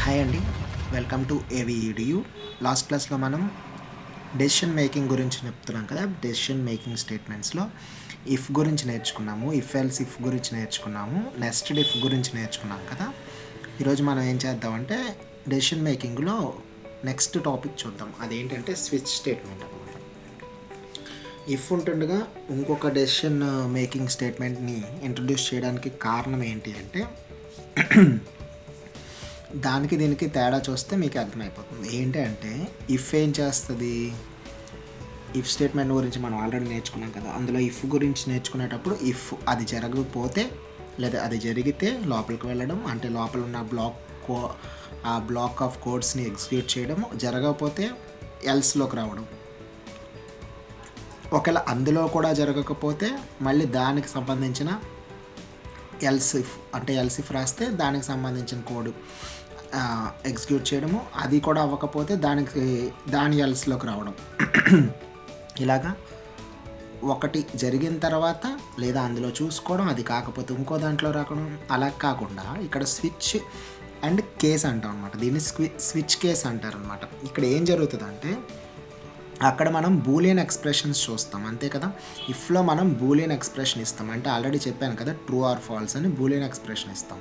Hi అండి, welcome to ఏవిఈడియు. Last క్లాస్లో మనం డెసిషన్ మేకింగ్ గురించి చెప్తున్నాం కదా. డెసిషన్ మేకింగ్ స్టేట్మెంట్స్లో ఇఫ్ గురించి నేర్చుకున్నాము, ఇఫ్ ఎల్స్ ఇఫ్ గురించి నేర్చుకున్నాము, నెస్టెడ్ ఇఫ్ గురించి నేర్చుకున్నాం కదా. ఈరోజు మనం ఏం చేద్దామంటే డెసిషన్ మేకింగ్లో నెక్స్ట్ టాపిక్ చూద్దాం. అదేంటంటే స్విచ్ స్టేట్మెంట్ అనమాట. ఇఫ్ ఉంటుండగా ఇంకొక డెసిషన్ మేకింగ్ స్టేట్మెంట్ని ఇంట్రడ్యూస్ చేయడానికి కారణం ఏంటి అంటే దానికి దీనికి తేడా చూస్తే మీకు అర్థమైపోతుంది. ఏంటి అంటే ఇఫ్ ఏం చేస్తుంది, ఇఫ్ స్టేట్మెంట్ గురించి మనం ఆల్రెడీ నేర్చుకున్నాం కదా. అందులో ఇఫ్ గురించి నేర్చుకునేటప్పుడు ఇఫ్ అది జరగకపోతే లేదా అది జరిగితే లోపలికి వెళ్ళడం, అంటే లోపల ఉన్న ఆ బ్లాక్ ఆఫ్ కోడ్స్ని ఎగ్జిక్యూట్ చేయడం, జరగకపోతే ఎల్స్లోకి రావడం. ఒకవేళ అందులో కూడా జరగకపోతే మళ్ళీ దానికి సంబంధించిన ఎల్స్ ఇఫ్ రాస్తే దానికి సంబంధించిన కోడ్ ఎగ్జిక్యూట్ చేయడము, అది కూడా అవ్వకపోతే దాని ఎల్స్లోకి రావడం. ఇలాగా ఒకటి జరిగిన తర్వాత లేదా అందులో చూసుకోవడం, అది కాకపోతే ఇంకో దాంట్లో రావడం. అలా కాకుండా ఇక్కడ స్విచ్ అండ్ కేస్ అంటాం అనమాట. దీన్ని స్విచ్ కేస్ అంటారు అనమాట. ఇక్కడ ఏం జరుగుతుందంటే అక్కడ మనం బూలియన్ ఎక్స్ప్రెషన్స్ చూస్తాం, అంతే కదా. ఇఫ్లో మనం బూలియన్ ఎక్స్ప్రెషన్ ఇస్తాం, అంటే ఆల్రెడీ చెప్పాను కదా, ట్రూ ఆర్ ఫాల్స్ అని బూలియన్ ఎక్స్ప్రెషన్ ఇస్తాం.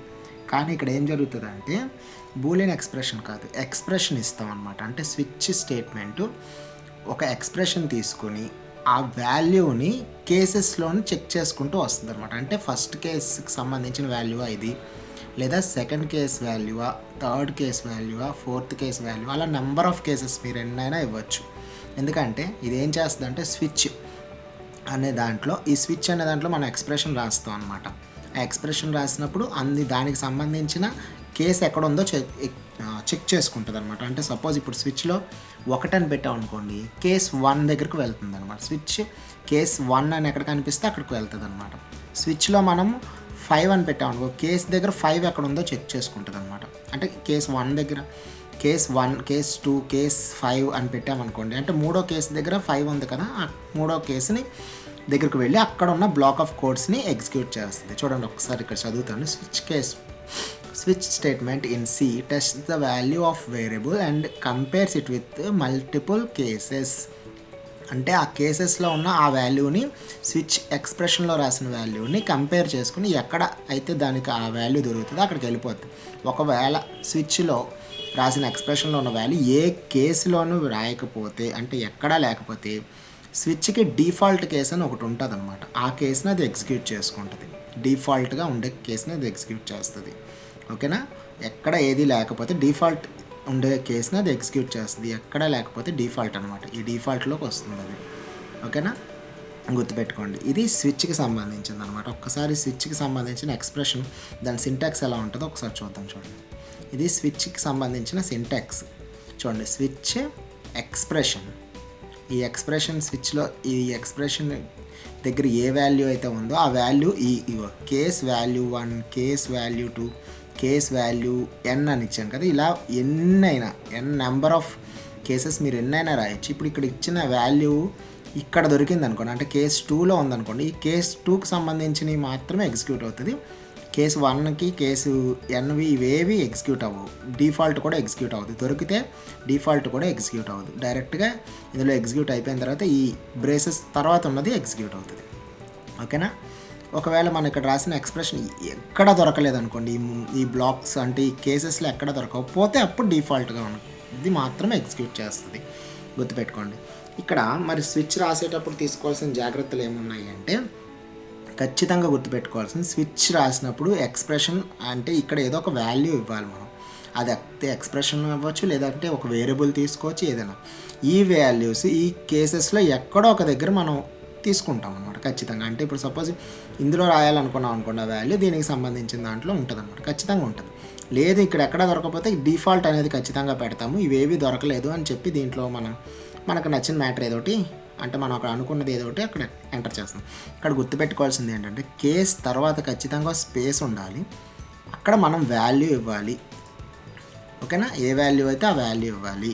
కానీ ఇక్కడ ఏం జరుగుతుందంటే బూలియన్ ఎక్స్ప్రెషన్ కాదు, ఎక్స్ప్రెషన్ ఇస్తాం అనమాట. అంటే స్విచ్ స్టేట్మెంటు ఒక ఎక్స్ప్రెషన్ తీసుకొని ఆ వాల్యూని కేసెస్లోని చెక్ చేసుకుంటూ వస్తుంది అనమాట. అంటే ఫస్ట్ కేసుకి సంబంధించిన వాల్యూవా ఇది, లేదా సెకండ్ కేస్ వాల్యూవా, థర్డ్ కేస్ వాల్యూవా, ఫోర్త్ కేస్ వాల్యూ, అలా నెంబర్ ఆఫ్ కేసెస్ మీరు ఎన్నైనా ఇవ్వచ్చు. ఎందుకంటే ఇది ఏం చేస్తుందంటే స్విచ్ అనే దాంట్లో, ఈ స్విచ్ అనే దాంట్లో మనం ఎక్స్ప్రెషన్ రాస్తాం అనమాట. ఆ ఎక్స్ప్రెషన్ రాసినప్పుడు దానికి సంబంధించిన కేసు ఎక్కడ ఉందో చెక్ చేసుకుంటుంది అనమాట. అంటే సపోజ్ ఇప్పుడు స్విచ్లో 1 అని పెట్టాం అనుకోండి, కేస్ 1 దగ్గరకు వెళ్తుంది అనమాట. స్విచ్ కేస్ 1 అని ఎక్కడ కనిపిస్తే అక్కడికి వెళ్తుంది అనమాట. స్విచ్లో మనం 5 అని పెట్టాం అనుకో, కేస్ దగ్గర 5 ఎక్కడ ఉందో చెక్ చేసుకుంటుంది అనమాట. అంటే కేస్ 1 దగ్గర కేస్ 1, కేస్ 2, కేస్ 5 అని పెట్టామనుకోండి, అంటే మూడో కేసు దగ్గర 5 ఉంది కదా, ఆ మూడో కేసుని దగ్గరకు వెళ్ళి అక్కడ ఉన్న బ్లాక్ ఆఫ్ కోడ్స్ని ఎగ్జిక్యూట్ చేస్తుంది. చూడండి ఒకసారి ఇక్కడ చదువుతాను. Switch statement in C test the value of variable and compares it with multiple cases. అంటే ఆ కేసెస్లో ఉన్న ఆ వాల్యూని స్విచ్ ఎక్స్ప్రెషన్లో రాసిన వాల్యూని కంపేర్ చేసుకుని ఎక్కడ అయితే దానికి ఆ వాల్యూ దొరుకుతుందో అక్కడికి వెళ్ళిపోతుంది. ఒకవేళ స్విచ్లో రాసిన ఎక్స్ప్రెషన్లో ఉన్న వాల్యూ ఏ కేసులోనూ రాయకపోతే, అంటే ఎక్కడా లేకపోతే, స్విచ్కి డిఫాల్ట్ కేసు అని ఒకటి ఉంటుంది అనమాట. ఆ కేసుని అది ఎగ్జిక్యూట్ చేసుకుంటుంది. డిఫాల్ట్గా ఉండే కేసుని అది ఎగ్జిక్యూట్ చేస్తుంది. ఓకేనా. ఎక్కడ ఏది లేకపోతే డిఫాల్ట్ ఉండే కేసుని అది ఎగ్జిక్యూట్ చేస్తుంది. ఎక్కడ లేకపోతే డిఫాల్ట్ అనమాట. ఈ డిఫాల్ట్లోకి వస్తుంది అది. ఓకేనా, గుర్తుపెట్టుకోండి. ఇది స్విచ్కి సంబంధించింది అనమాట. ఒక్కసారి స్విచ్కి సంబంధించిన ఎక్స్ప్రెషన్, దాని సింటాక్స్ ఎలా ఉంటుందో ఒకసారి చూద్దాం. చూడండి, ఇది స్విచ్కి సంబంధించిన సింటాక్స్. చూడండి, స్విచ్ ఎక్స్ప్రెషన్. ఈ ఎక్స్ప్రెషన్ స్విచ్లో ఈ ఎక్స్ప్రెషన్ దగ్గర ఏ వాల్యూ అయితే ఉందో ఆ వాల్యూ ఈ case value 1, case value 2, case value n అని ఇచ్చాను కదా. ఇలా ఎన్నైనా నెంబర్ ఆఫ్ కేసెస్ మీరు ఎన్నైనా రాయొచ్చు. ఇప్పుడు ఇక్కడ ఇచ్చిన వాల్యూ ఇక్కడ దొరికింది అనుకోండి, అంటే కేస్ 2లో ఉందనుకోండి, ఈ కేస్ 2కి సంబంధించినవి మాత్రమే ఎగ్జిక్యూట్ అవుతుంది. కేసు 1కి కేసు ఎన్వి ఇవేవి ఎగ్జిక్యూట్ అవ్వవు. డిఫాల్ట్ కూడా ఎగ్జిక్యూట్ అవ్వదు. దొరికితే డిఫాల్ట్ కూడా ఎగ్జిక్యూట్ అవ్వదు. డైరెక్ట్గా ఇందులో ఎగ్జిక్యూట్ అయిపోయిన తర్వాత ఈ బ్రేసెస్ తర్వాత ఉన్నది ఎగ్జిక్యూట్ అవుతుంది. ఓకేనా. ఒకవేళ మనం ఇక్కడ రాసిన ఎక్స్ప్రెషన్ ఎక్కడ దొరకలేదు అనుకోండి, ఈ బ్లాక్స్ అంటే ఈ కేసెస్లో ఎక్కడ దొరకకపోతే అప్పుడు డిఫాల్ట్గా ఇది మాత్రమే ఎగ్జిక్యూట్ చేస్తుంది. గుర్తుపెట్టుకోండి. ఇక్కడ మరి స్విచ్ రాసేటప్పుడు తీసుకోవాల్సిన జాగ్రత్తలు ఏమున్నాయి అంటే, ఖచ్చితంగా గుర్తుపెట్టుకోవాల్సింది, స్విచ్ రాసినప్పుడు ఎక్స్ప్రెషన్ అంటే ఇక్కడ ఏదో ఒక వాల్యూ ఇవ్వాలి మనం. అది ఎక్స్ప్రెషన్ అవ్వచ్చు, లేదంటే ఒక వేరియబుల్ తీసుకోవచ్చు, ఏదైనా. ఈ వాల్యూస్ ఈ కేసెస్లో ఎక్కడో ఒక దగ్గర మనం తీసుకుంటాం అనమాట ఖచ్చితంగా. అంటే ఇప్పుడు సపోజ్ ఇందులో రాయాలనుకున్నాం అనుకోండి, ఆ వాల్యూ దీనికి సంబంధించిన దాంట్లో ఉంటుంది అనమాట, ఖచ్చితంగా ఉంటుంది. లేదు ఇక్కడ ఎక్కడ దొరకకపోతే డిఫాల్ట్ అనేది ఖచ్చితంగా పెడతాము. ఇవేవి దొరకలేదు అని చెప్పి దీంట్లో మనకు నచ్చిన మ్యాటర్ ఏదోటి, అంటే మనం అక్కడ అనుకున్నది ఏదో ఒకటి అక్కడ ఎంటర్ చేస్తాం. ఇక్కడ గుర్తుపెట్టుకోవాల్సింది ఏంటంటే కేస్ తర్వాత ఖచ్చితంగా స్పేస్ ఉండాలి. అక్కడ మనం వాల్యూ ఇవ్వాలి. ఓకేనా, ఏ వాల్యూ అయితే ఆ వాల్యూ ఇవ్వాలి,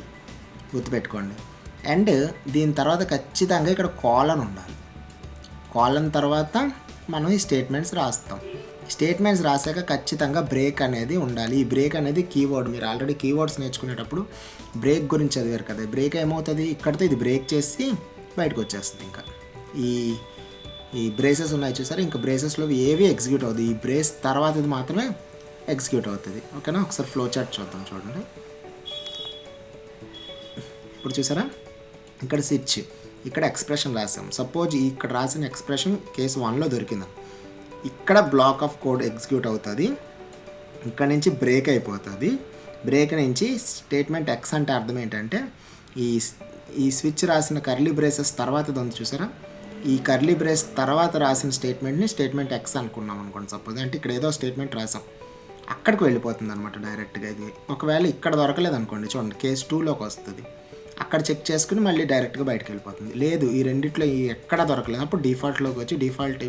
గుర్తుపెట్టుకోండి. అండ్ దీని తర్వాత ఖచ్చితంగా ఇక్కడ కాలన్ ఉండాలి. కాలన్ తర్వాత మనం ఈ స్టేట్మెంట్స్ రాస్తాం. స్టేట్మెంట్స్ రాసాక ఖచ్చితంగా బ్రేక్ అనేది ఉండాలి. ఈ బ్రేక్ అనేది కీవర్డ్. మీరు ఆల్రెడీ కీవర్డ్స్ నేర్చుకునేటప్పుడు బ్రేక్ గురించి చదివారు కదా. బ్రేక్ ఏమవుతుంది, ఇక్కడితో ఇది బ్రేక్ చేసి బయటకు వచ్చేస్తుంది. ఇంకా ఈ బ్రేసెస్ ఉన్నాయి చూసారు, ఇంకా బ్రేసెస్లో ఏవి ఎగ్జిక్యూట్ అవుతుంది. ఈ బ్రేస్ తర్వాత ఇది మాత్రమే ఎగ్జిక్యూట్ అవుతుంది. ఓకేనా, ఒకసారి ఫ్లో చార్ట్ చూద్దాం. చూడండి, ఇప్పుడు చూసారా, ఇక్కడ స్విచ్, ఇక్కడ ఎక్స్ప్రెషన్ రాసాం. సపోజ్ ఇక్కడ రాసిన ఎక్స్ప్రెషన్ కేసు 1లో దొరికింది. ఇక్కడ బ్లాక్ ఆఫ్ కోడ్ ఎగ్జిక్యూట్ అవుతుంది, ఇక్కడ నుంచి బ్రేక్ అయిపోతుంది. బ్రేక్ నుంచి స్టేట్మెంట్ ఎక్స్ అంటే అర్థం ఏంటంటే ఈ స్విచ్ రాసిన కర్లీ బ్రేసెస్ తర్వాత ఉంది చూసారా, ఈ కర్లీ బ్రేస్ తర్వాత రాసిన స్టేట్మెంట్ని స్టేట్మెంట్ ఎక్స్ అనుకున్నాం అనుకోండి. సపోజ్ అంటే ఇక్కడ ఏదో స్టేట్మెంట్ రాసాం, అక్కడికి వెళ్ళిపోతుంది అనమాట డైరెక్ట్గా. ఇది ఒకవేళ ఇక్కడ దొరకలేదు అనుకోండి, చూడండి కేసు 2లోకి వస్తుంది. అక్కడ చెక్ చేసుకుని మళ్ళీ డైరెక్ట్గా బయటకు వెళ్ళిపోతుంది. లేదు ఈ రెండిట్లో ఎక్కడా దొరకలేదు, అప్పుడు డిఫాల్ట్లోకి వచ్చి డిఫాల్ట్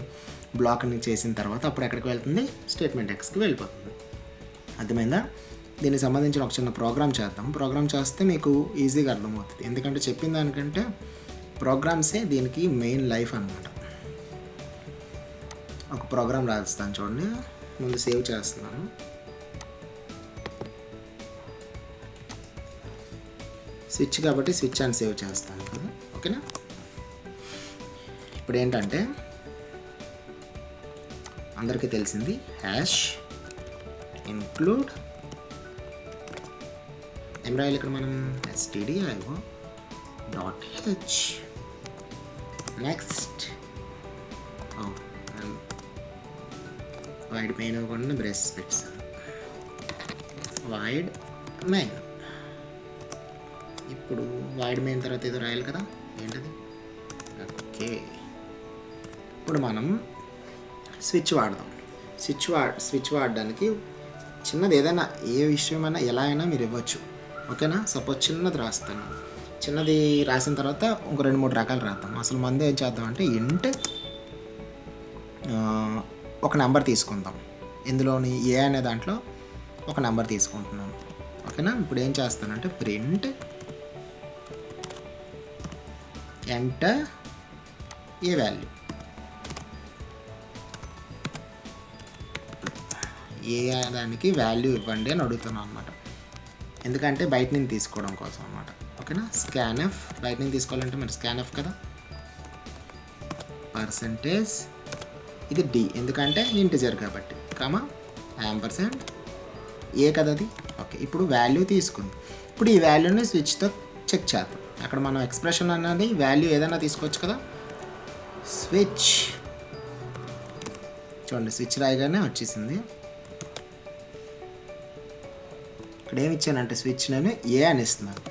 బ్లాక్ని చేసిన తర్వాత అప్పుడు ఎక్కడికి వెళ్తుంది, స్టేట్మెంట్ ఎక్స్కి వెళ్ళిపోతుంది. అర్థమైందా? దీనికి సంబంధించిన ఒక చిన్న ప్రోగ్రామ్ చేద్దాం. ప్రోగ్రామ్ చేస్తే మీకు ఈజీగా అర్థమవుతుంది. ఎందుకంటే చెప్పిన దానికంటే ప్రోగ్రామ్సే దీనికి మెయిన్ లైఫ్ అనమాట. ఒక ప్రోగ్రామ్ రాస్తాను చూడండి, ముందు సేవ్ చేస్తున్నాను. స్విచ్ కాబట్టి స్విచ్ అని సేవ్ చేస్తాను కదా. ఓకేనా, ఇప్పుడు ఏంటంటే అందరికీ తెలిసింది హ్యాష్ ఇన్క్లూడ్ ఏం రాయాలి ఇక్కడ మనం, stdio .h next wide main అవ్వకుండా బ్రేస్ పెట్టాను, వైడ్ మెయిన్. ఇప్పుడు వైడ్ మెయిన్ తర్వాత ఏదో రాయాలి కదా, ఏంటది? ఓకే, ఇప్పుడు మనం స్విచ్ వాడదాం. స్విచ్ వాడడానికి చిన్నది ఏదైనా ఏ విషయమైనా ఎలా అయినా మీరు ఇవ్వచ్చు. ఓకేనా, సపోజ్ చిన్నది రాస్తాను. చిన్నది రాసిన తర్వాత ఒక 2-3 రకాలు రాద్దాం. అసలు ముందు ఏం చేద్దాం అంటే ఇంట్ ఒక నెంబర్ తీసుకుందాం. ఇందులోని ఏ అనే దాంట్లో ఒక నెంబర్ తీసుకుంటున్నాను. ఓకేనా, ఇప్పుడు ఏం చేస్తానంటే ప్రింట్ ఎంటర్ ఏ వాల్యూ, ఏ దానికి వాల్యూ ఇవ్వండి అని అడుగుతున్నాను అనమాట. ఎందుకంటే బయట నుంచి తీసుకోవడం కోసం అనమాట. ఓకేనా, స్కాన్ఎఫ్ బయట నుంచి తీసుకోవాలంటే మరి స్కాన్ఎఫ్ కదా, పర్సంటేజ్ ఇది డి ఎందుకంటే ఇంటిజర్ కాబట్టి, కామా యాంపర్సెంట్ ఏ కదా అది. ఓకే, ఇప్పుడు వాల్యూ తీసుకుంది. ఇప్పుడు ఈ వాల్యూని స్విచ్తో చెక్ చేద్దాం. అక్కడ మనం ఎక్స్ప్రెషన్ అన్నది వాల్యూ ఏదైనా తీసుకోవచ్చు కదా. స్విచ్ చూడండి, స్విచ్ రాయగానే వచ్చేసింది. ఇక్కడ ఏమి ఇచ్చానంటే స్విచ్ నేను ఏ అని ఇస్తున్నాను.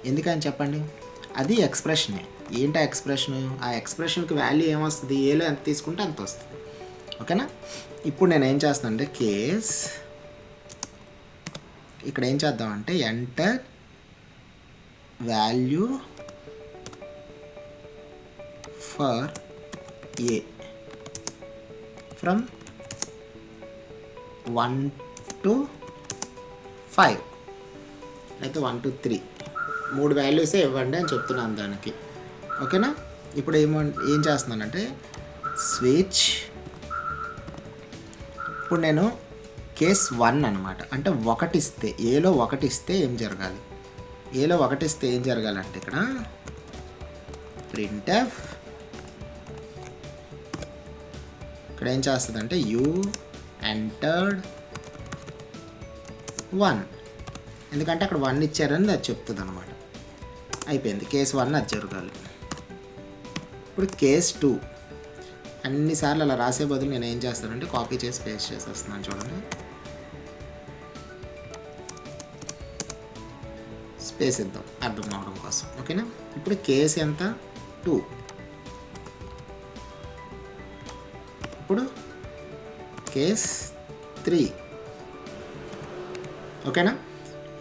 ఎందుకని చెప్పండి, అది ఎక్స్ప్రెషనే. ఏంటి ఆ ఎక్స్ప్రెషన్? ఆ ఎక్స్ప్రెషన్కి వాల్యూ ఏమొస్తుంది, ఏలో ఎంత తీసుకుంటే అంత వస్తుంది. ఓకేనా, ఇప్పుడు నేను ఏం చేస్తాను అంటే కేస్ ఇక్కడ ఏం చేద్దామంటే enter value for a from 1 to 5 అయితే 1 to 3 3 వాల్యూసే ఇవ్వండి అని చెప్తున్నాను దానికి. ఓకేనా, ఇప్పుడు ఏం చేస్తున్నానంటే స్విచ్, ఇప్పుడు నేను కేస్ 1 అనమాట. అంటే 1 ఇస్తే ఏలో 1 ఇస్తే ఏం జరగాలి, ఏలో 1 ఇస్తే ఏం జరగాలంటే ఇక్కడ printf ఇక్కడ ఏం చేస్తుందంటే యూ ఎంటర్డ్ 1 ఎందుకంటే అక్కడ 1 ఇచ్చారని అది చెప్తుంది అనమాట. అయిపోయింది, కేస్ 1 అది జరగాలి. ఇప్పుడు కేస్ 2 అన్నిసార్లు అలా రాసే బదులు నేను ఏం చేస్తానంటే కాపీ చేసి పేస్ట్ చేసేస్తున్నాను. చూడండి, స్పేస్ ఇద్దాం అర్థం అవడం కోసం. ఓకేనా, ఇప్పుడు కేస్ ఎంత 2, ఇప్పుడు కేస్ 3. ఓకేనా,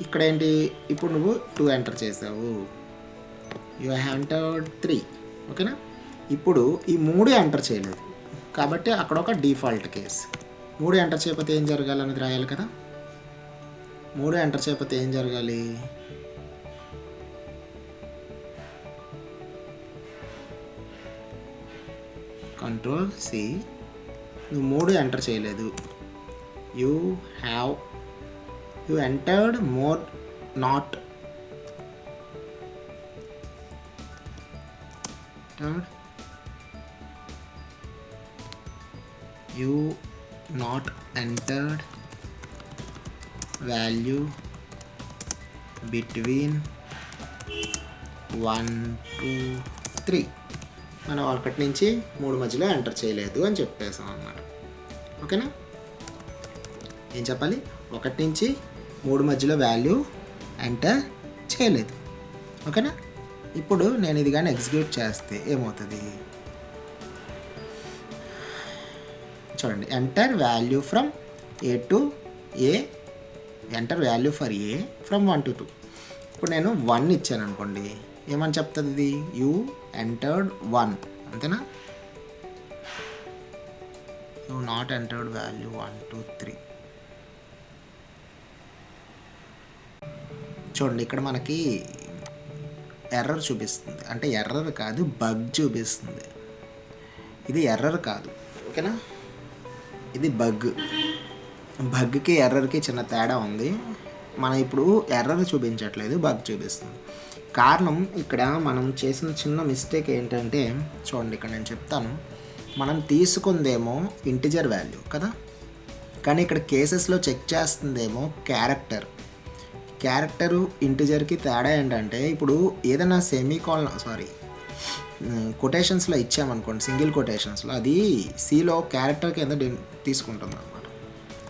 ఇక్కడ ఏంటి, ఇప్పుడు నువ్వు 2 ఎంటర్ చేసావు, యూ హ్యావ్ ఎంటర్డ్ 3. ఓకేనా, ఇప్పుడు ఈ 3 ఎంటర్ చేయలేదు కాబట్టి అక్కడ ఒక డిఫాల్ట్ కేస్. 3 ఎంటర్ చేయకపోతే ఏం జరగాలి అనేది రాయాలి కదా. 3 ఎంటర్ చేయకపోతే ఏం జరగాలి, Ctrl+C. నువ్వు 3 ఎంటర్ చేయలేదు, you have you entered more not you not entered value between 1 to 3. మనం 1 నుంచి 3 మధ్యలో ఎంటర్ చేయలేదు అని చెప్పేసాం అన్నమాట. ఓకేనా? ఏం చెప్పాలి? 1 నుంచి 3 మధ్యలో వాల్యూ ఎంటర్ చేయలేదు. ఓకేనా? ఇప్పుడు నేను ఇది కానీ ఎగ్జిక్యూట్ చేస్తే ఏమవుతుంది చూడండి. Enter value from A to A, enter value for a from 1 to 2. ఇప్పుడు నేను 1 ఇచ్చాను అనుకోండి, ఏమని చెప్తుంది ఇది? యూ ఎంటర్డ్ 1, అంతేనా? You not entered value 1 to 3. చూడండి ఇక్కడ మనకి ఎర్రర్ చూపిస్తుంది, అంటే ఎర్రర్ కాదు బగ్ చూపిస్తుంది. ఇది ఎర్రర్ కాదు, ఓకేనా? ఇది బగ్కి ఎర్రర్కి చిన్న తేడా ఉంది. మనం ఇప్పుడు ఎర్రర్ చూపించట్లేదు, బగ్ చూపిస్తుంది. కారణం ఇక్కడ మనం చేసిన చిన్న మిస్టేక్ ఏంటంటే చూడండి, ఇక్కడ నేను చెప్తాను. మనం తీసుకుందేమో ఇంటిజర్ వాల్యూ కదా, కానీ ఇక్కడ కేసెస్లో చెక్ చేస్తుందేమో క్యారెక్టరు ఇంటిజర్కి తేడా ఏంటంటే, ఇప్పుడు ఏదైనా కొటేషన్స్లో ఇచ్చామనుకోండి, సింగిల్ కొటేషన్స్లో, అది సిలో క్యారెక్టర్ కింద తీసుకుంటుంది అనమాట.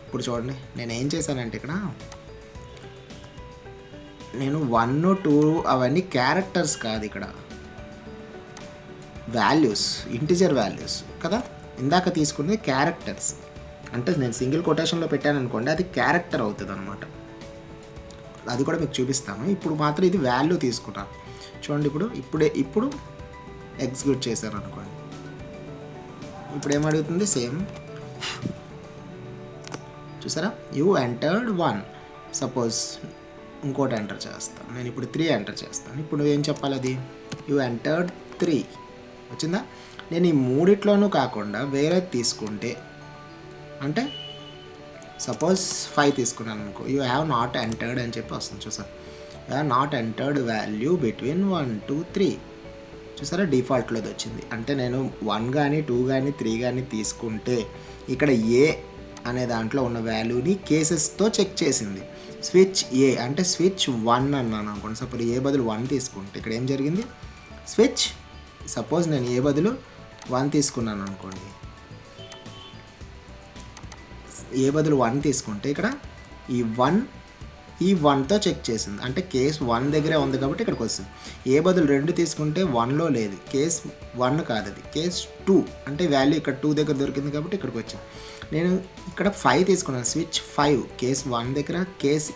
ఇప్పుడు చూడండి నేను ఏం చేశానంటే ఇక్కడ నేను 1, 2 అవన్నీ క్యారెక్టర్స్ కాదు, ఇక్కడ వాల్యూస్, ఇంటిజర్ వాల్యూస్ కదా. ఇందాక తీసుకున్నది క్యారెక్టర్స్, అంటే నేను సింగిల్ కొటేషన్లో పెట్టాను అనుకోండి, అది క్యారెక్టర్ అవుతుంది అనమాట. అది కూడా మీకు చూపిస్తాను. ఇప్పుడు మాత్రం ఇది వాల్యూ తీసుకుంటాను. చూడండి ఇప్పుడు ఎగ్జిక్యూట్ చేశాను అనుకోండి, ఇప్పుడు ఏమడుగుతుంది? సేమ్ చూసారా? You entered 1. సపోజ్ ఇంకోటి ఎంటర్ చేస్తాను, నేను ఇప్పుడు 3 ఎంటర్ చేస్తాను. ఇప్పుడు ఏం చెప్పాలి? అది యూ ఎంటర్డ్ 3 వచ్చిందా? నేను ఈ మూడిట్లోనూ కాకుండా వేరే తీసుకుంటే, అంటే సపోజ్ 5 తీసుకున్నాను అనుకో, యూ హ్యావ్ నాట్ ఎంటర్డ్ అని చెప్పి వస్తుంది. చూసారా? You have not entered value between 1 to 3. చూసారా? డిఫాల్ట్లోది వచ్చింది. అంటే నేను 1 కానీ 2 కానీ 3 కానీ తీసుకుంటే ఇక్కడ ఏ అనే దాంట్లో ఉన్న వాల్యూని కేసెస్తో చెక్ చేసింది. స్విచ్ ఏ అంటే స్విచ్ 1 అన్నాను అనుకోండి. సపోజ్ ఏ బదులు 1 తీసుకుంటే ఇక్కడ ఏం జరిగింది? స్విచ్, సపోజ్ నేను ఏ బదులు 1 తీసుకున్నాను అనుకోండి, ఏ బదులు 1 తీసుకుంటే ఇక్కడ ఈ 1తో చెక్ చేసింది, అంటే కేస్ 1 దగ్గరే ఉంది కాబట్టి ఇక్కడికి వస్తుంది. ఏ బదులు 2 తీసుకుంటే 1లో లేదు, కేస్ 1 కాదు, అది కేస్ 2, అంటే వాల్యూ ఇక్కడ 2 దగ్గర దొరికింది కాబట్టి ఇక్కడికి వచ్చింది. నేను ఇక్కడ 5 తీసుకున్నాను, స్విచ్ 5, కేస్ 1 దగ్గర, కేస్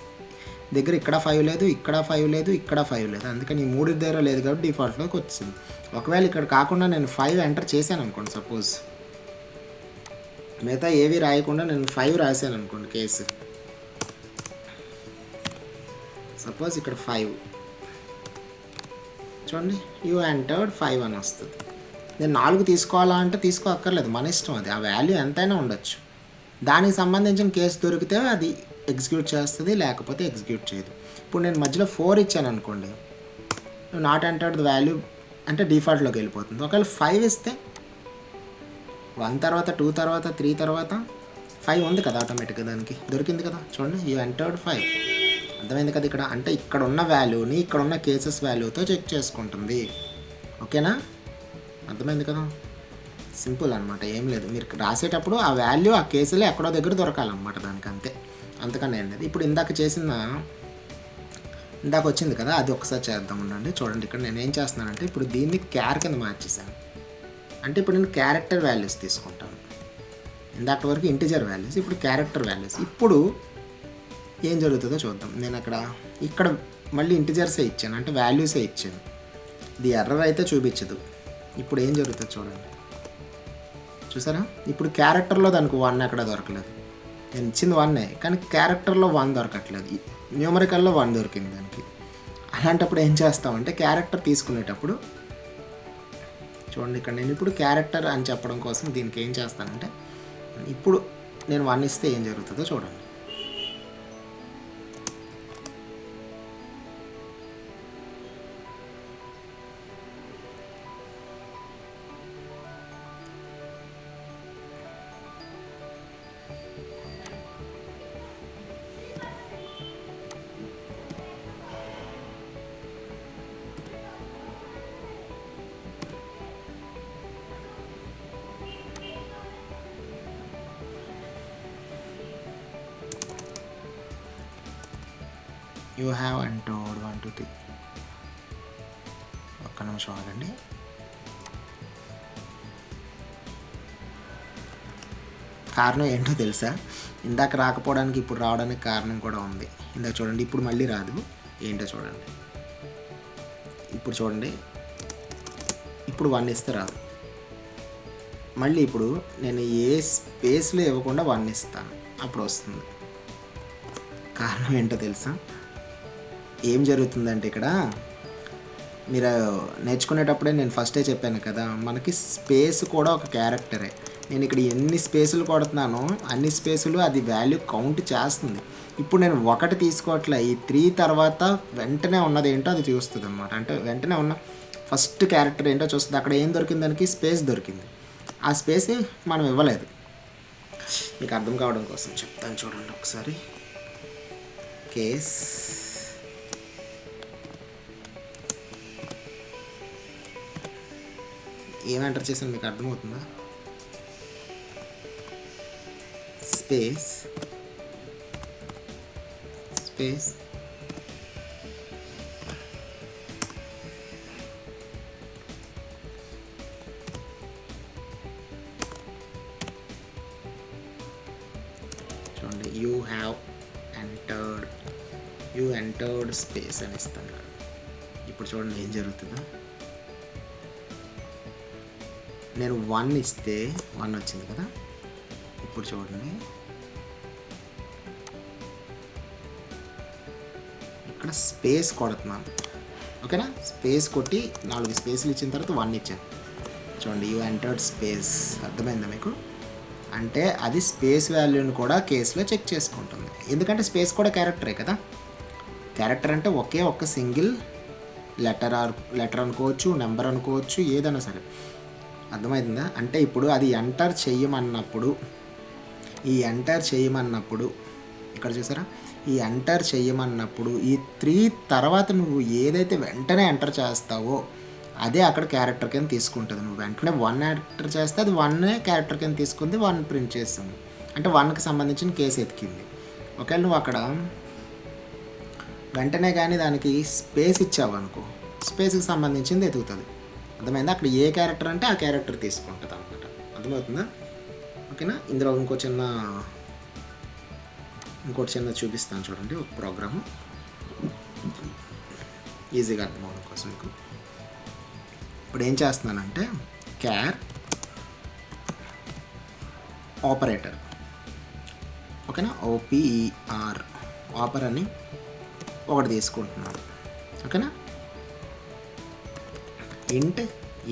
దగ్గర ఇక్కడ 5 లేదు, ఇక్కడ 5 లేదు, ఇక్కడ 5 లేదు, అందుకని ఈ 3 దగ్గర లేదు కాబట్టి డిఫాల్ట్లోకి వచ్చింది. ఒకవేళ ఇక్కడ కాకుండా నేను 5 ఎంటర్ చేశాను అనుకోండి, సపోజ్ మిగతా ఏవి రాయకుండా నేను 5 రాశాను అనుకోండి కేసు, సపోజ్ ఇక్కడ 5 చూడండి, యూ ఎంటర్డ్ 5 అని వస్తుంది. నేను 4 తీసుకోవాలా అంటే తీసుకోక్కర్లేదు, మన ఇష్టం, అది ఆ వాల్యూ ఎంతైనా ఉండొచ్చు. దానికి సంబంధించిన కేసు దొరికితే అది ఎగ్జిక్యూట్ చేస్తుంది, లేకపోతే ఎగ్జిక్యూట్ చేయదు. ఇప్పుడు నేను మధ్యలో 4 ఇచ్చాను అనుకోండి, నాట్ ఎంటర్డ్ ది వాల్యూ అంటే డిఫాల్ట్లోకి వెళ్ళిపోతుంది. ఒకవేళ 5 ఇస్తే 1 తర్వాత 2 తర్వాత 3 తర్వాత 5 ఉంది కదా, ఆటోమేటిక్గా దానికి దొరికింది కదా. చూడండి, యూ ఎంటర్డ్ 5, అర్థమైంది కదా ఇక్కడ. అంటే ఇక్కడ ఉన్న వాల్యూని ఇక్కడ ఉన్న కేసెస్ వాల్యూతో చెక్ చేసుకుంటుంది. ఓకేనా? అర్థమైంది కదా, సింపుల్ అనమాట, ఏం లేదు. మీరు రాసేటప్పుడు ఆ వాల్యూ ఆ కేసులో ఎక్కడో దగ్గర దొరకాలన్నమాట దానికి, అంతే, అంతకన్నా ఏం లేదు. ఇప్పుడు ఇందాక వచ్చింది కదా, అది ఒకసారి చేద్దాం ఉండండి. చూడండి ఇక్కడ నేను ఏం చేస్తున్నానంటే ఇప్పుడు దీన్ని క్యార్ కింద మార్చేసాను. అంటే ఇప్పుడు నేను క్యారెక్టర్ వాల్యూస్ తీసుకుంటాను. ఇందాక వరకు ఇంటిజర్ వాల్యూస్, ఇప్పుడు క్యారెక్టర్ వాల్యూస్. ఇప్పుడు ఏం జరుగుతుందో చూద్దాం. నేను ఇక్కడ మళ్ళీ ఇంటిజర్సే ఇచ్చాను, అంటే వాల్యూసే ఇచ్చాను. ఇది ఎర్రర్ అయితే చూపించదు. ఇప్పుడు ఏం జరుగుతుంది చూడండి, చూసారా? ఇప్పుడు క్యారెక్టర్లో దానికి 1 ఎక్కడ దొరకలేదు, నేను ఇచ్చింది 1, కానీ క్యారెక్టర్లో 1 దొరకట్లేదు, న్యూమరికల్లో 1 దొరికింది దానికి. అలాంటప్పుడు ఏం చేస్తామంటే క్యారెక్టర్ తీసుకునేటప్పుడు చూడండి, ఇక్కడ నేను ఇప్పుడు క్యారెక్టర్ అని చెప్పడం కోసం దీనికి ఏం చేస్తానంటే ఇప్పుడు నేను 1 ఇస్తే ఏం జరుగుతుందో చూడండి. You have entered 1 2 3. ఒక్క నిమిషం ఆగండి. కారణం ఏంటో తెలుసా? ఇందాక రాకపోవడానికి ఇప్పుడు రావడానికి కారణం కూడా ఉంది. ఇందాక చూడండి, ఇప్పుడు మళ్ళీ రాదు. ఏంటో చూడండి. ఇప్పుడు చూడండి, ఇప్పుడు 1 ఇస్తే రాదు. మళ్ళీ ఇప్పుడు నేను ఏ స్పేస్లో ఇవ్వకుండా 1 ఇస్తాను, అప్పుడు వస్తుంది. కారణం ఏంటో తెలుసా? ఏం జరుగుతుందంటే ఇక్కడ మీరు నేర్చుకునేటప్పుడే నేను ఫస్టే చెప్పాను కదా, మనకి స్పేస్ కూడా ఒక క్యారెక్టరే. నేను ఇక్కడ ఎన్ని స్పేసులు కొడుతున్నానో అన్ని స్పేసులు అది వాల్యూ కౌంట్ చేస్తుంది. ఇప్పుడు నేను 1 తీసుకోవట్లే, ఈ 3 తర్వాత వెంటనే ఉన్నది ఏంటో అది చూస్తుంది అనమాట. అంటే వెంటనే ఉన్న ఫస్ట్ క్యారెక్టర్ ఏంటో చూస్తుంది. అక్కడ ఏం దొరికింది? దానికి స్పేస్ దొరికింది. ఆ స్పేస్ మనం ఇవ్వలేదు. మీకు అర్థం కావడం కోసం చెప్తాను చూడండి ఒకసారి. కేస్ ఏం ఎంటర్ చేసాను మీకు అర్థమవుతుందా? స్పేస్ స్పేస్ చూడండి, యూ ఎంటర్డ్ స్పేస్ అని ఇస్తాను. ఇప్పుడు చూడండి ఏం జరుగుతుందో. నేను 1 ఇస్తే 1 వచ్చింది కదా. ఇప్పుడు చూడండి, ఇక్కడ స్పేస్ కొడుతున్నాను. ఓకేనా? స్పేస్ కొట్టి 4 స్పేస్లు ఇచ్చిన తర్వాత 1 ఇచ్చాను. చూడండి, యూ ఎంటర్డ్ స్పేస్. అర్థమైందా మీకు? అంటే అది స్పేస్ వాల్యూని కూడా కేసులో చెక్ చేసుకుంటుంది. ఎందుకంటే స్పేస్ కూడా క్యారెక్టరే కదా. క్యారెక్టర్ అంటే ఒకే ఒక్క సింగిల్ లెటర్ అనుకోవచ్చు, నెంబర్ అనుకోవచ్చు, ఏదైనా సరే. అర్థమవుతుందా? అంటే ఇప్పుడు అది ఎంటర్ చేయమన్నప్పుడు ఇక్కడ చూసారా, ఈ ఎంటర్ చేయమన్నప్పుడు ఈ 3 తర్వాత నువ్వు ఏదైతే వెంటనే ఎంటర్ చేస్తావో అదే అక్కడ క్యారెక్టర్ కింద తీసుకుంటుంది. నువ్వు వెంటనే 1 ఎంటర్ చేస్తే అది 1 క్యారెక్టర్ కింద తీసుకుంది, 1 ప్రింట్ చేస్తుంది. అంటే 1కి సంబంధించిన కేసు ఎతికింది. ఒకవేళ నువ్వు అక్కడ వెంటనే కానీ దానికి స్పేస్ ఇచ్చావు అనుకో, స్పేస్కి సంబంధించింది ఎతుకుతుంది. అర్థమైందా? అక్కడ ఏ క్యారెక్టర్ అంటే ఆ క్యారెక్టర్ తీసుకుంటుంది అనమాట. అర్థమవుతుందా? ఓకేనా? ఇందులో ఇంకోటి చిన్న చూపిస్తాను చూడండి, ఒక ప్రోగ్రాము ఈజీగా అర్థమవడం కోసం మీకు. ఇప్పుడు ఏం చేస్తున్నానంటే క్యార్ ఆపరేటర్, ఓకేనా, OPER ఆపర్ అని ఒకటి తీసుకుంటున్నాను. ఓకేనా? ఇంట్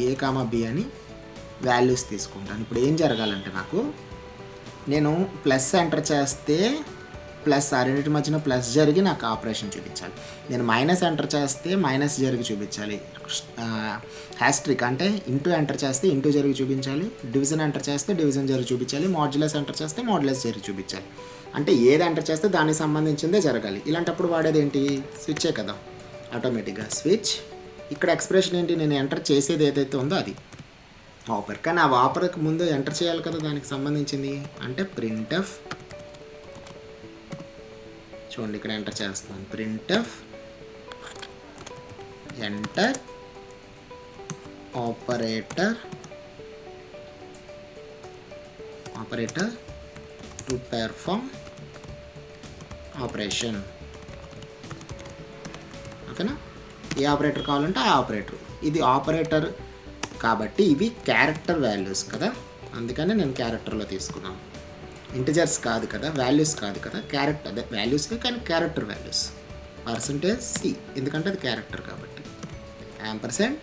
A, B అని వాల్యూస్ తీసుకుంటాను. ఇప్పుడు ఏం జరగాలంటే నేను ప్లస్ ఎంటర్ చేస్తే ప్లస్, ఆ రెండింటి మధ్యన ప్లస్ జరిగి నాకు ఆపరేషన్ చూపించాలి. నేను మైనస్ ఎంటర్ చేస్తే మైనస్ జరిగి చూపించాలి. హ్యాస్ట్రిక్ అంటే ఇంటూ ఎంటర్ చేస్తే ఇంటూ జరిగి చూపించాలి. డివిజన్ ఎంటర్ చేస్తే డివిజన్ జరిగి చూపించాలి. మాడ్యులస్ ఎంటర్ చేస్తే మాడ్యులస్ జరిగి చూపించాలి. అంటే ఏది ఎంటర్ చేస్తే దానికి సంబంధించిందే జరగాలి. ఇలాంటప్పుడు వాడేది ఏంటి? స్విచ్చే కదా, ఆటోమేటిక్గా స్విచ్. ఇక్కడ ఎక్స్ప్రెషన్ ఏంటి? నేను ఎంటర్ చేసేది ఏదైతే ఉందో అది ఆపర్. కానీ ఆ ఆపర్కి ముందు ఎంటర్ చేయాలి కదా దానికి సంబంధించింది. అంటే printf, చూడండి ఇక్కడ ఎంటర్ చేస్తున్నాను, printf enter operator to perform operation. ఓకేనా? ఏ ఆపరేటర్ కావాలంటే ఆ ఆపరేటర్. ఇది ఆపరేటర్ కాబట్టి ఇవి క్యారెక్టర్ వాల్యూస్ కదా, అందుకని నేను క్యారెక్టర్లో తీసుకున్నాను. ఇంటిజర్స్ కాదు కదా, వాల్యూస్ కాదు కదా, క్యారెక్టర్ అదే వాల్యూస్ కానీ క్యారెక్టర్ వాల్యూస్. %C ఎందుకంటే అది క్యారెక్టర్ కాబట్టి. యాంపర్సెంట్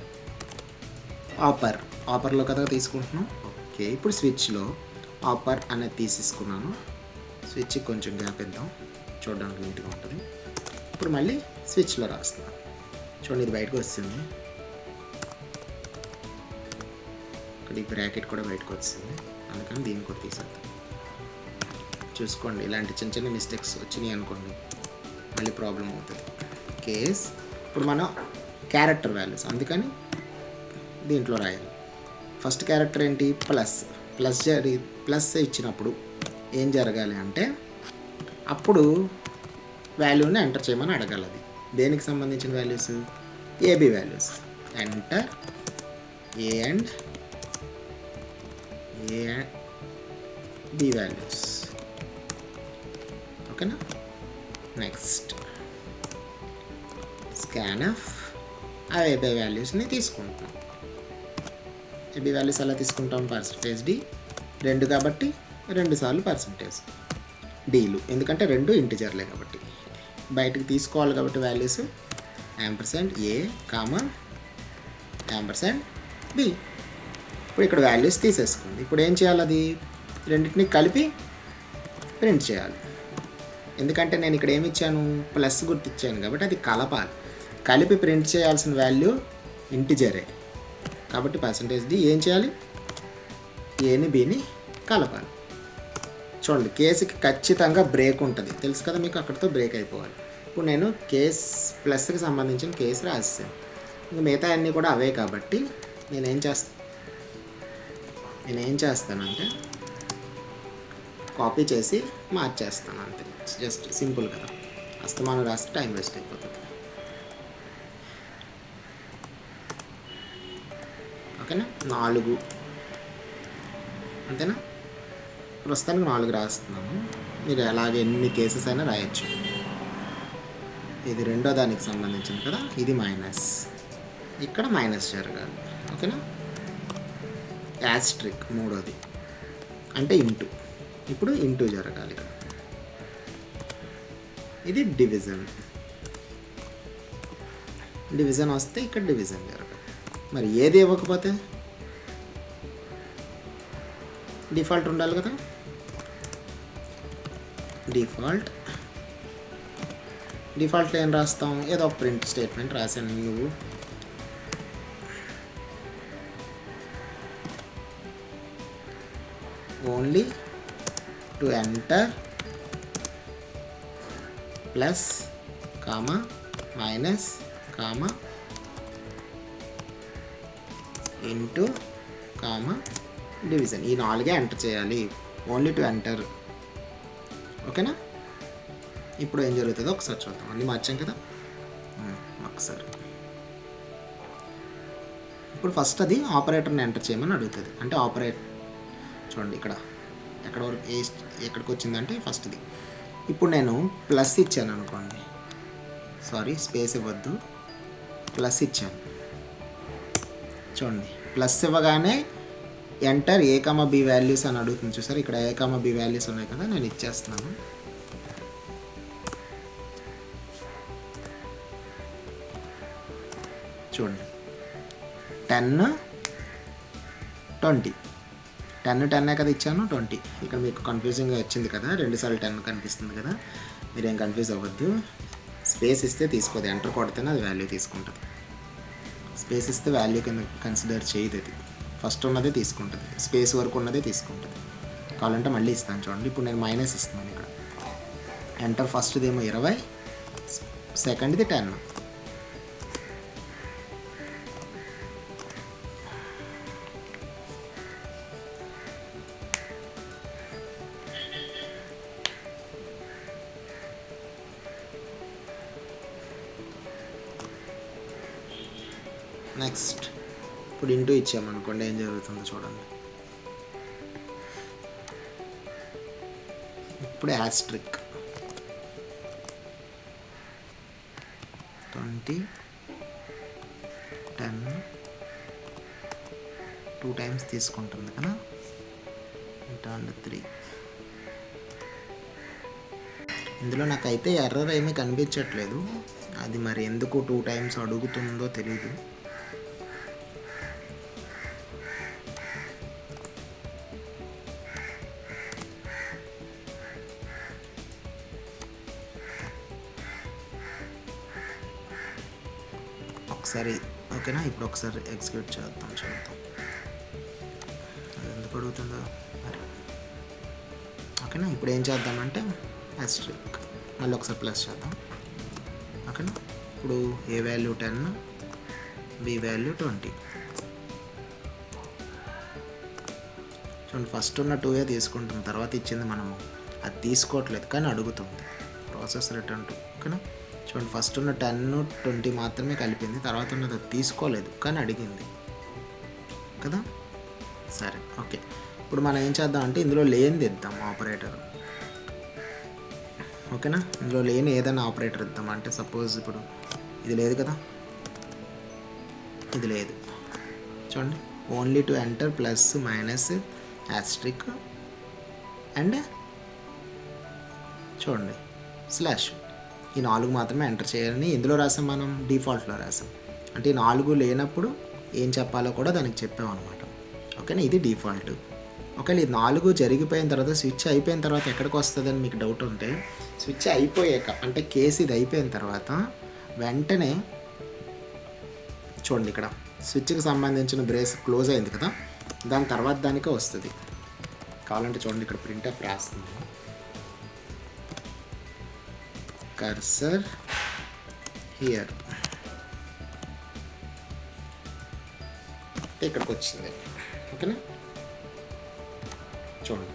ఆపర్లో కదా తీసుకుంటున్నాం. ఓకే, ఇప్పుడు స్విచ్లో ఆపర్ అనేది తీసేసుకున్నాను. స్విచ్ కొంచెం గ్యాప్ ఇద్దాం, చూడడానికి నీట్గా ఉంటుంది. ఇప్పుడు మళ్ళీ స్విచ్లో రాస్తున్నాను. చూడండి ఇది బయటకు వస్తుంది, ఇక్కడ ఈ బ్రాకెట్ కూడా బయటకు వస్తుంది, అందుకని దీన్ని కూడా తీసేద్దాం. చూసుకోండి ఇలాంటి చిన్న చిన్న మిస్టేక్స్ వచ్చినాయి అనుకోండి మళ్ళీ ప్రాబ్లం అవుతుంది. కేస్ ఇప్పుడు మనం క్యారెక్టర్ వాల్యూస్, అందుకని దీంట్లో రాయాలి. ఫస్ట్ క్యారెక్టర్ ఏంటి? ప్లస్ ఇచ్చినప్పుడు ఏం జరగాలి అంటే అప్పుడు వాల్యూని ఎంటర్ చేయమని అడగాలి. అది దేనికి సంబంధించిన values? AB values. Enter A and B values. ఓకేనా? నెక్స్ట్ స్కాన్ఎఫ్ ఆ ఏబి వాల్యూస్ని తీసుకుంటున్నాం. ఏబి వాల్యూస్ ఎలా తీసుకుంటాం? %d 2 కాబట్టి 2 సార్లు %. డీలు ఎందుకంటే 2 ఇంటిజర్లే కాబట్టి బయటకు తీసుకోవాలి కాబట్టి వాల్యూస్ %a, %b. ఇప్పుడు ఇక్కడ వాల్యూస్ తీసేసుకుంది. ఇప్పుడు ఏం చేయాలి? అది రెండింటిని కలిపి ప్రింట్ చేయాలి. ఎందుకంటే నేను ఇక్కడ ఏమి ఇచ్చాను? ప్లస్ గుర్తిచ్చాను కాబట్టి అది కలపాలి. కలిపి ప్రింట్ చేయాల్సిన వాల్యూ ఇంటిజరే కాబట్టి %d ఏం చేయాలి? ఏని బిని కలపాలి. చూడండి కేసుకి ఖచ్చితంగా బ్రేక్ ఉంటుంది, తెలుసు కదా మీకు, అక్కడితో బ్రేక్ అయిపోవాలి. ఇప్పుడు నేను కేస్ ప్లస్కి సంబంధించిన కేసు రాసాను. ఇంకా మిగతా అన్నీ కూడా అవే కాబట్టి నేనేం చేస్తానంటే కాపీ చేసి మార్చేస్తాను అంతే. జస్ట్ సింపుల్ కదా, అస్తమానం రాస్తే టైం వేస్ట్ అయిపోతుంది. ఓకేనా? 4 అంతేనా? ప్రస్తుతానికి 4 రాస్తున్నాను. మీరు అలాగే ఎన్ని కేసెస్ అయినా రాయొచ్చు. ఇది రెండో దానికి సంబంధించింది కదా, ఇది మైనస్, ఇక్కడ మైనస్ జరగాలి. ఓకేనా? యాస్ట్రిక్ మూడోది అంటే ఇంటూ, ఇప్పుడు ఇంటూ జరగాలి. ఇది డివిజన్ వస్తే ఇక్కడ డివిజన్ జరగాలి. మరి ఏది ఇవ్వకపోతే డిఫాల్ట్ ఉండాలి కదా. డిఫాల్ట్లో ఏం రాస్తాం? ఏదో ఒక ప్రింట్ స్టేట్మెంట్ రాశాను. నువ్వు only to enter plus comma minus comma into comma division. ఈ 4 ఎంటర్ చేయాలి. Only to enter. ఓకేనా? ఇప్పుడు ఏం జరుగుతుందో ఒకసారి చూద్దాం. అన్నీ మార్చాం కదా ఒకసారి. ఇప్పుడు ఫస్ట్ అది ఆపరేటర్ని ఎంటర్ చేయమని అడుగుతుంది. అంటే చూడండి ఇక్కడ ఎక్కడ వరకు ఎక్కడికి వచ్చిందంటే ఫస్ట్ది. ఇప్పుడు నేను ప్లస్ ఇచ్చాను అనుకోండి, సారీ స్పేస్ ఇవ్వద్దు, ప్లస్ ఇచ్చాను. చూడండి ప్లస్ ఇవ్వగానే ఎంటర్ A, B వాల్యూస్ అని అడుగుతుంది. చూసారు ఇక్కడ A, B వాల్యూస్ ఉన్నాయి కదా, నేను ఇచ్చేస్తున్నాను. చూడండి 10, 20. 10 కదా ఇచ్చాను, 20. ఇక్కడ మీకు కన్ఫ్యూజింగ్గా వచ్చింది కదా, 2 సార్లు 10 కనిపిస్తుంది కదా, మీరేం కన్ఫ్యూజ్ అవ్వద్దు. స్పేస్ ఇస్తే తీసుకోదు, ఎంటర్ కొడితేనే అది వాల్యూ తీసుకుంటుంది. స్పేస్ ఇస్తే వాల్యూ కింద కన్సిడర్ చేయదు, అది ఫస్ట్ ఉన్నదే తీసుకుంటుంది, స్పేస్ వరకు ఉన్నదే తీసుకుంటుంది. కావాలంటే మళ్ళీ ఇస్తాను చూడండి. ఇప్పుడు నేను మైనస్ ఇస్తున్నాను. ఇక్కడ ఎంటర్ ఫస్ట్దేమో 20, సెకండ్ది 10. నెక్స్ట్ ఇప్పుడు ఇంటూ ఇచ్చామనుకోండి ఏం జరుగుతుందో చూడండి. ఇప్పుడు యాస్ట్రిక్ 20, 10 2 టైమ్స్ తీసుకుంటుంది కదా, 3. ఇందులో నాకైతే ఎర్రర్ ఏమీ కనిపించట్లేదు, అది మరి ఎందుకు 2 టైమ్స్ అడుగుతుందో తెలీదు. ఒకసారి ఓకేనా. ఇప్పుడు ఒకసారి ఎగ్జిక్యూట్ చూద్దాం. అది ఎందుకు అడుగుతుందో మరి. ఓకేనా. ఇప్పుడు ఏం చేద్దామంటే అస్ట్రిక్ మళ్ళీ ఒకసారి ప్లస్ చేద్దాం. ఓకేనా. ఇప్పుడు ఏ వాల్యూ 10, బి వాల్యూ 20. చూడండి, ఫస్ట్ ఉన్న 2 తీసుకుంటుంది, తర్వాత ఇచ్చింది మనము అది తీసుకోవట్లేదు కానీ అడుగుతుంది. Process return to. ఓకేనా. చూడండి, ఫస్ట్ ఉన్న 10, 20 మాత్రమే కలిపింది, తర్వాత ఉన్నది అది తీసుకోలేదు కానీ అడిగింది కదా. సరే ఓకే. ఇప్పుడు మనం ఏం చేద్దాం అంటే ఇందులో లేనిది ఇద్దాం ఆపరేటర్. ఓకేనా. ఇందులో లేని ఏదైనా ఆపరేటర్ ఇద్దాం. అంటే సపోజ్ ఇప్పుడు ఇది లేదు కదా, ఇది లేదు. చూడండి, only to enter plus minus asterisk and చూడండి స్లాష్. ఈ 4 మాత్రమే ఎంటర్ చేయాలని ఇందులో రాసాం, మనం డిఫాల్ట్లో రాసాం. అంటే ఈ 4 లేనప్పుడు ఏం చెప్పాలో కూడా దానికి చెప్పామన్నమాట. ఓకేనా. ఇది డిఫాల్ట్. ఒకవేళ ఈ 4 జరిగిపోయిన తర్వాత స్విచ్ అయిపోయిన తర్వాత ఎక్కడికి వస్తుందని మీకు డౌట్ ఉంటే, స్విచ్ అయిపోయాక అంటే కేసు ఇది అయిపోయిన తర్వాత వెంటనే చూడండి, ఇక్కడ స్విచ్కి సంబంధించిన బ్రేస్ క్లోజ్ అయింది కదా, దాని తర్వాత దానికే వస్తుంది. కావాలంటే చూడండి, ఇక్కడ ప్రింట్ఎఫ్ రాస్తుంది. కర్సర్ హియర్, ఇక్కడికి వచ్చింది. ఓకేనా. చూడండి,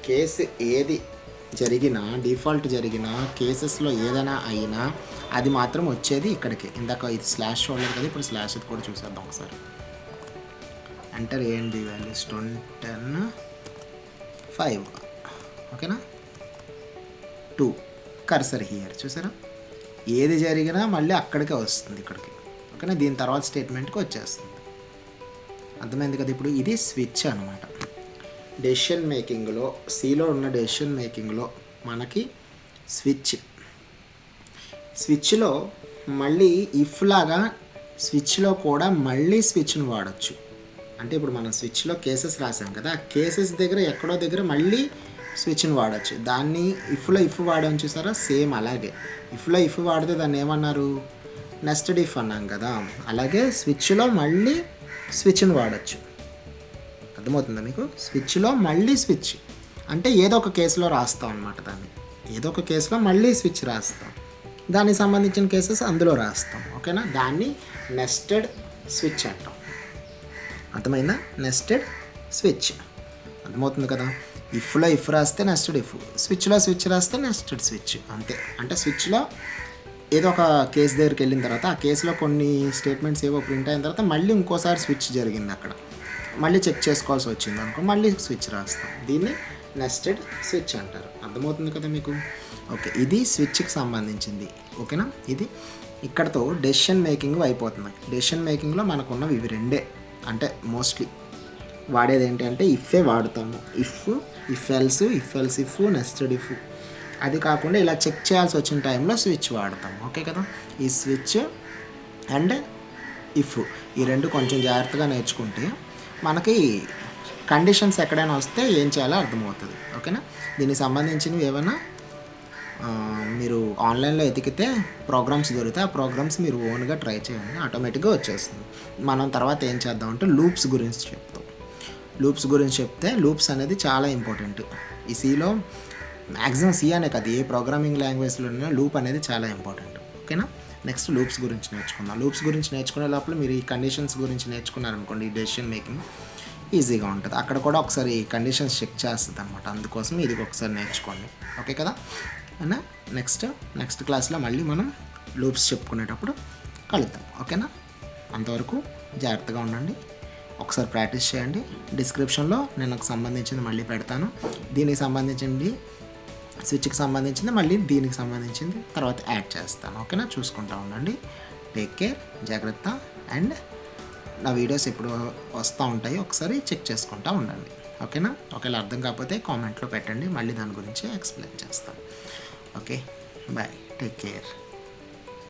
కేసు ఏది జరిగినా, డిఫాల్ట్ జరిగిన కేసెస్లో ఏదైనా అయినా అది మాత్రం వచ్చేది ఇక్కడికి. ఇందాక ఇది స్లాష్ చూడలేదు కదా, ఇప్పుడు స్లాష్ ఇది కూడా చూసేద్దాం ఒకసారి. Enter AMD values 10, 5. ఓకేనా. 2 కర్సర్ హియర్. చూసారా, ఏది జరిగినా మళ్ళీ అక్కడికే వస్తుంది, ఇక్కడికి. ఓకేనా. దీని తర్వాత స్టేట్మెంట్కి వచ్చేస్తుంది. అర్థమైంది కదా. ఇప్పుడు ఇది స్విచ్ అనమాట. డెసిషన్ మేకింగ్లో, సిలో ఉన్న డెసిషన్ మేకింగ్లో మనకి స్విచ్లో మళ్ళీ ఇఫ్ లాగా స్విచ్లో కూడా మళ్ళీ స్విచ్ను వాడచ్చు. అంటే ఇప్పుడు మనం స్విచ్లో కేసెస్ రాసాం కదా, ఆ కేసెస్ దగ్గర ఎక్కడో దగ్గర మళ్ళీ స్విచ్ని వాడచ్చు. దాన్ని ఇఫ్లో ఇఫ్ వాడాము చూసారా, సేమ్ అలాగే. ఇఫ్లో ఇఫ్ వాడితే దాన్ని ఏమన్నారు, నెస్టెడ్ ఇఫ్ అన్నాం కదా. అలాగే స్విచ్లో మళ్ళీ స్విచ్ని వాడచ్చు. అర్థమవుతుందా మీకు. స్విచ్లో మళ్ళీ స్విచ్ అంటే ఏదో ఒక కేసులో రాస్తాం అనమాట. దాన్ని ఏదో ఒక కేసులో మళ్ళీ స్విచ్ రాస్తాం, దానికి సంబంధించిన కేసెస్ అందులో రాస్తాం. ఓకేనా. దాన్ని నెస్టెడ్ స్విచ్ అంటాం. అర్థమైందా. నెస్టెడ్ స్విచ్ అర్థమవుతుంది కదా. ఇఫ్లో ఇఫ్ రాస్తే నెస్టెడ్ ఇఫ్, స్విచ్లో స్విచ్ రాస్తే నెస్టెడ్ స్విచ్, అంతే. అంటే స్విచ్లో ఏదో ఒక కేసు దగ్గరికి వెళ్ళిన తర్వాత ఆ కేసులో కొన్ని స్టేట్మెంట్స్ ఏవో ప్రింట్ అయిన తర్వాత మళ్ళీ ఇంకోసారి స్విచ్ జరిగింది, అక్కడ మళ్ళీ చెక్ చేసుకోవాల్సి వచ్చింది అనుకో, మళ్ళీ స్విచ్ రాస్తాం. దీన్ని నెస్టెడ్ స్విచ్ అంటారు. అర్థమవుతుంది కదా మీకు. ఓకే, ఇది స్విచ్కి సంబంధించింది. ఓకేనా. ఇది ఇక్కడతో డెసిషన్ మేకింగ్ అయిపోతుంది. డెసిషన్ మేకింగ్లో మనకున్నవి ఇవి రెండే. అంటే మోస్ట్లీ వాడేది ఏంటి అంటే ఇఫే వాడుతాము. If else if, nested if. అది కాకుండా ఇలా చెక్ చేయాల్సి వచ్చిన టైంలో స్విచ్ వాడతాము. ఓకే కదా. ఈ స్విచ్ అండ్ ఇఫ్ ఈ రెండు కొంచెం జాగ్రత్తగా నేర్చుకుంటే మనకి కండిషన్స్ ఎక్కడైనా వస్తే ఏం చేయాలో అర్థమవుతుంది. ఓకేనా. దీనికి సంబంధించినవి ఏమైనా మీరు ఆన్లైన్లో ఎతికితే ప్రోగ్రామ్స్ దొరుకుతాయి. ఆ ప్రోగ్రామ్స్ మీరు ఓన్గా ట్రై చేయండి, ఆటోమేటిక్గా వచ్చేస్తుంది. మనం తర్వాత ఏం చేద్దామంటే లూప్స్ గురించి చెప్తే లూప్స్ అనేది చాలా ఇంపార్టెంట్. ఈ సిలో మ్యాక్సిమం సి అనే కదా, ఏ ప్రోగ్రామింగ్ లాంగ్వేజ్లోనే లూప్ అనేది చాలా ఇంపార్టెంట్. ఓకేనా. నెక్స్ట్ లూప్స్ గురించి నేర్చుకుందాం. లూప్స్ గురించి నేర్చుకునే లోపల మీరు ఈ కండిషన్స్ గురించి నేర్చుకున్నారనుకోండి, ఈ డెసిషన్ మేకింగ్ ఈజీగా ఉంటుంది. అక్కడ కూడా ఒకసారి కండిషన్స్ చెక్ చేస్తుంది అనమాట. అందుకోసం ఇది ఒకసారి నేర్చుకోండి. ఓకే కదా. అయినా నెక్స్ట్ క్లాస్లో మళ్ళీ మనం లూప్స్ చెప్పుకునేటప్పుడు కలుద్దాం. ఓకేనా. అంతవరకు జాగ్రత్తగా ఉండండి. ఒకసారి ప్రాక్టీస్ చేయండి. డిస్క్రిప్షన్లో నేను నాకు సంబంధించింది మళ్ళీ పెడతాను. దీనికి సంబంధించింది, స్విచ్కి సంబంధించింది, మళ్ళీ దీనికి సంబంధించింది తర్వాత యాడ్ చేస్తాను. ఓకేనా. చూసుకుంటూ ఉండండి. టేక్ కేర్, జాగ్రత్త. అండ్ నా వీడియోస్ ఎప్పుడు వస్తూ ఉంటాయి, ఒకసారి చెక్ చేసుకుంటూ ఉండండి. ఓకేనా. ఒకవేళ అర్థం కాకపోతే కామెంట్లో పెట్టండి, మళ్ళీ దాని గురించి ఎక్స్ప్లెయిన్ చేస్తాను. Okay, bye, take care.